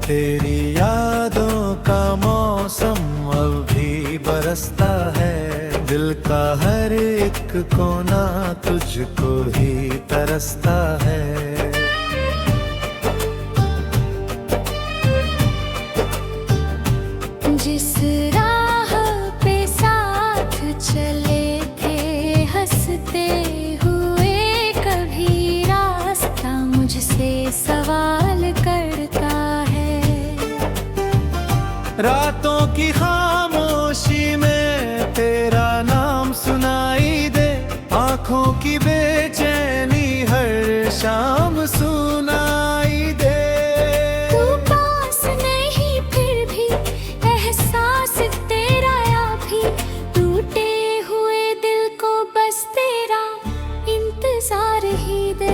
तेरी यादों का मौसम अब भी बरसता है, दिल का हर एक कोना तुझको ही तरसता है। जिस राह पे साथ चले थे हंसते हुए, कभी रास्ता मुझसे सवाल करता है। रातों की खामोशी में तेरा नाम सुनाई दे, आंखों की बेचैनी हर शाम सुनाई दे। तू पास नहीं फिर भी एहसास तेरा या भी, टूटे हुए दिल को बस तेरा इंतजार ही दे।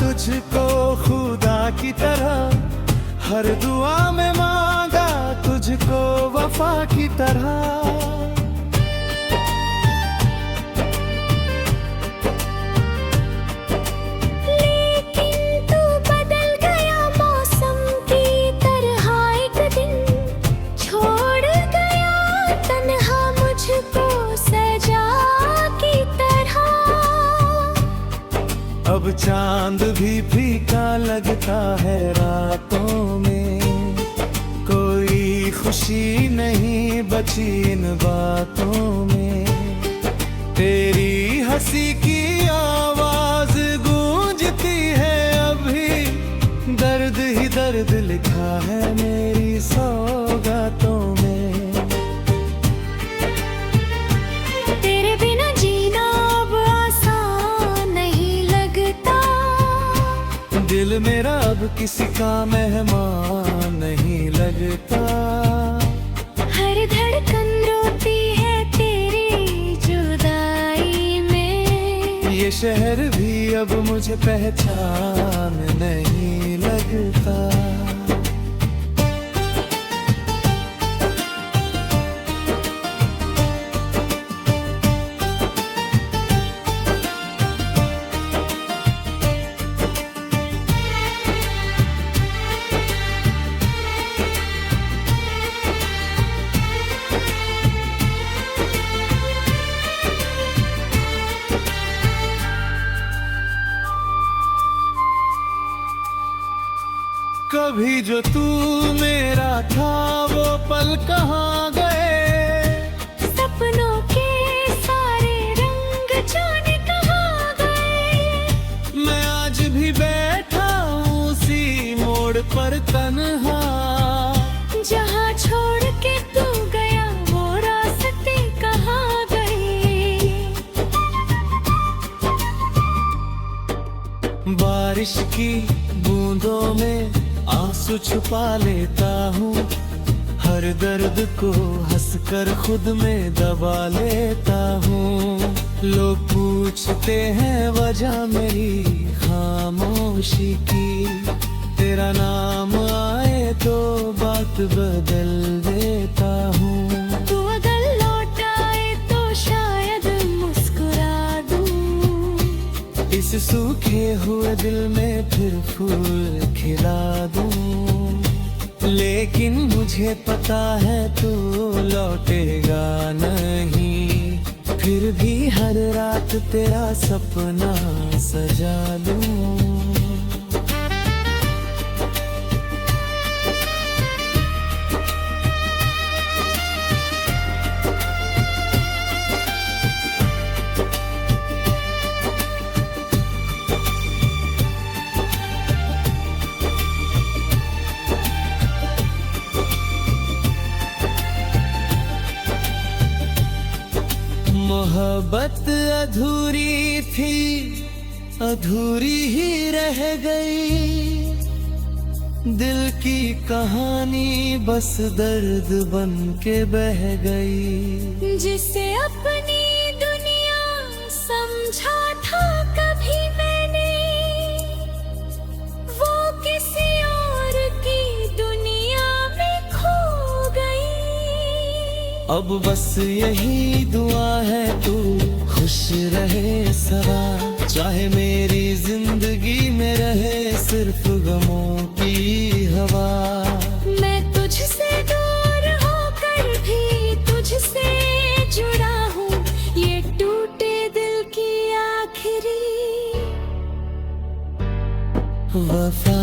तुझको खुदा की तरह, हर दुआ में मांगा तुझको वफा की तरह। लेकिन तू बदल गया मौसम की तरह, एक दिन छोड़ गया तन्हा मुझको सजा की तरह। अब चांद भी फीका लगता है रातों में, कोई खुशी नहीं बची इन बातों में। तेरी हंसी की आवाज गूंजती है अभी, दर्द ही दर्द लिखा है मेरी सौगातों में। तेरे बिना जीना अब आसान नहीं लगता, दिल मेरा अब किसी का मेहमान नहीं लगता। हर धड़कन रोती है तेरी जुदाई में, ये शहर भी अब मुझे पहचान नहीं लगता। कभी जो तू मेरा था वो पल कहाँ गए, सपनों के सारे रंग जाने कहाँ गए। मैं आज भी बैठा हूँ उसी मोड़ पर तन्हा, जहाँ छोड़ के तू गया वो रास्ते कहाँ गए। बारिश की बूंदों में आंसू छुपा लेता हूँ, हर दर्द को हंसकर खुद में दबा लेता हूँ। लोग पूछते हैं वजह मेरी खामोशी की, तेरा नाम आए तो बात बदल देता हूँ। तू अगर लौट आए तो शायद मुस्कुरा दूँ, इस सूखे हुए दिल में फिर फूल खिला दूँ। लेकिन मुझे पता है तू लौटेगा नहीं, फिर भी हर रात तेरा सपना सजा दूँ। मोहब्बत अधूरी थी, अधूरी ही रह गई, दिल की कहानी बस दर्द बन के बह गई। जिसे अपनी दुनिया समझा था कभी मैंने, वो किसी और की दुनिया अब बस यही दुआ है तू खुश रहे सदा, चाहे मेरी जिंदगी में रहे सिर्फ गमों की हवा। मैं तुझसे दूर होकर भी तुझसे जुड़ा हूँ, ये टूटे दिल की आखिरी वफा।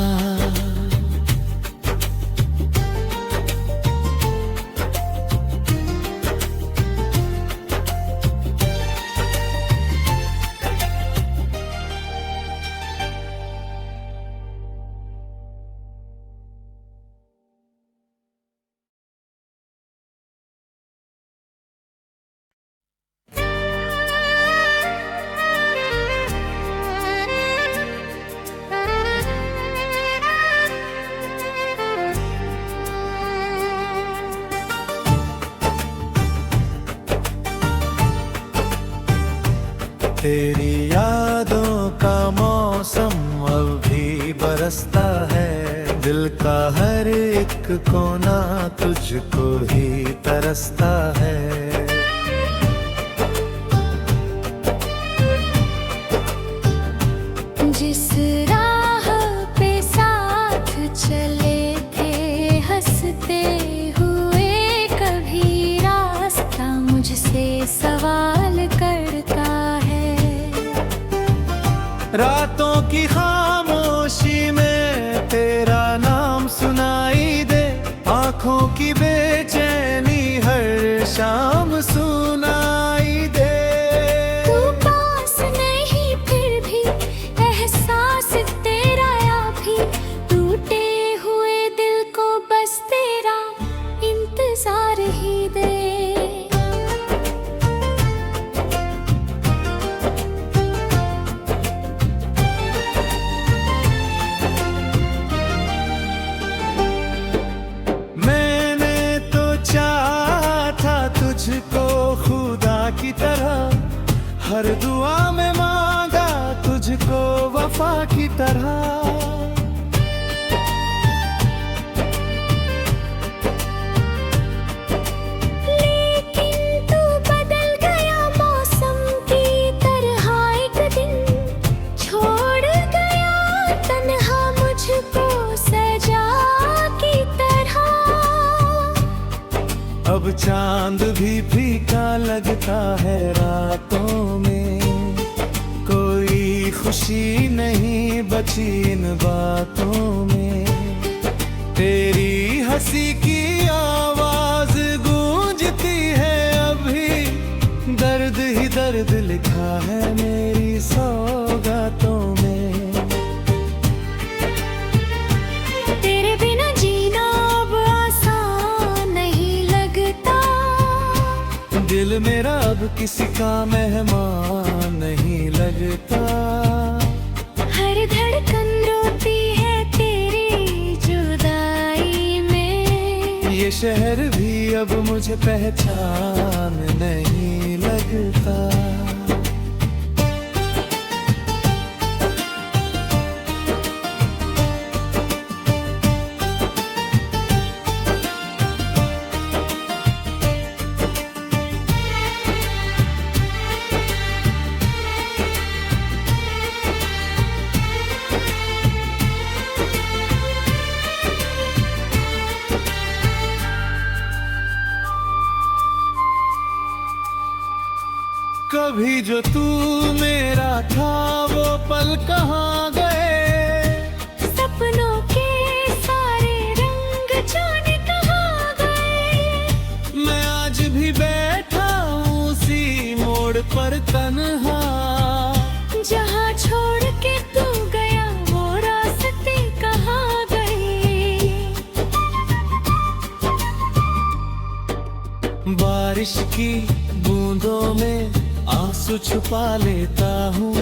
तेरी यादों का मौसम अब भी बरसता है, दिल का हर एक कोना तुझको ही तरसता है। जिस राह पे साथ चले थे हंसते हुए, कभी रास्ता मुझसे सवाल करता है। रातों की खामोशी में तेरा नाम सुनाई दे, आंखों की बेचैनी हर शाम सुनाई दे। तू पास नहीं फिर भी एहसास तेरा या भी, टूटे हुए दिल को बस तेरा इंतजार ही दे। तुझको खुदा की तरह हर दुआ में मांगा, तुझको वफा की तरह। लेकिन तू बदल गया मौसम की तरह, एक दिन छोड़ गया तन्हा मुझको सजा की तरह। अब चांद भी फीका लगता है रातों में, कोई खुशी नहीं बची इन बातों में। तेरी हंसी की आवाज गूंजती है अभी, दर्द ही दर्द लिखा है मेरी सौगातों में। तेरे बिना जीना अब आसान नहीं लगता, दिल मेरा अब किसी का मेहमान नहीं लगता। हर धड़कन रोती है तेरी जुदाई में, ये शहर भी अब मुझे पहचान नहीं लगता। कभी जो तू मेरा था वो पल कहाँ गए, सपनों के सारे रंग जाने कहाँ गए। मैं आज भी बैठा हूँ उसी मोड़ पर तन्हा, जहाँ छोड़ के तू गया वो रास्ते कहाँ गए। बारिश की बूंदों में आंसू छुपा लेता हूँ,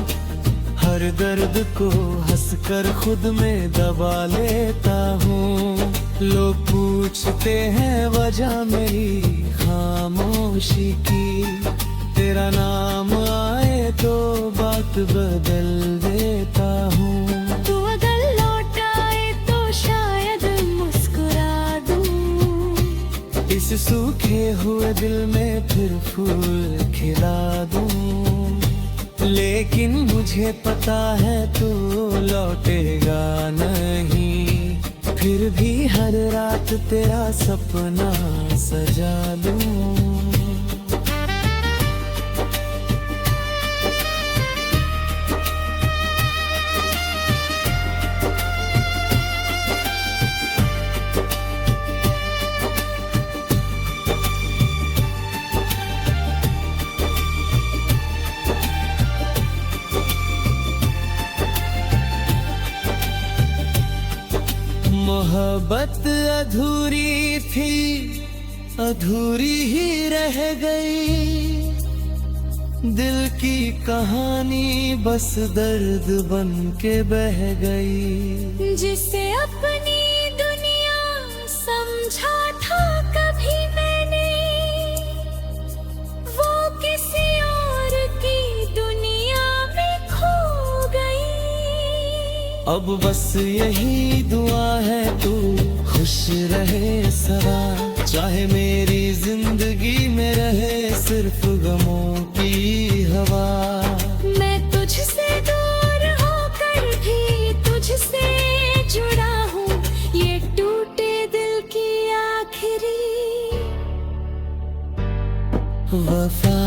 हर दर्द को हंसकर खुद में दबा लेता हूँ। लोग पूछते हैं वजह मेरी खामोशी की, तेरा नाम आए तो बात बदल देता हूँ। तू अगर लौट आए तो शायद मुस्कुरा दूँ, इस सूखे हुए दिल में फिर फूल खिला दूं, लेकिन मुझे पता है तू लौटेगा नहीं। फिर भी हर रात तेरा सपना सजा लूं। मोहब्बत अधूरी थी, अधूरी ही रह गई। दिल की कहानी बस दर्द बन के बह गई। जिसे अपनी दुनिया समझा था कभी मैंने, वो किसी और की दुनिया में खो गई। अब बस यही दुआ है तू खुश रहे सदा, चाहे मेरी जिंदगी में रहे सिर्फ गमों की हवा। मैं तुझसे दूर होकर भी तुझसे जुड़ा हूँ, ये टूटे दिल की आखिरी वफा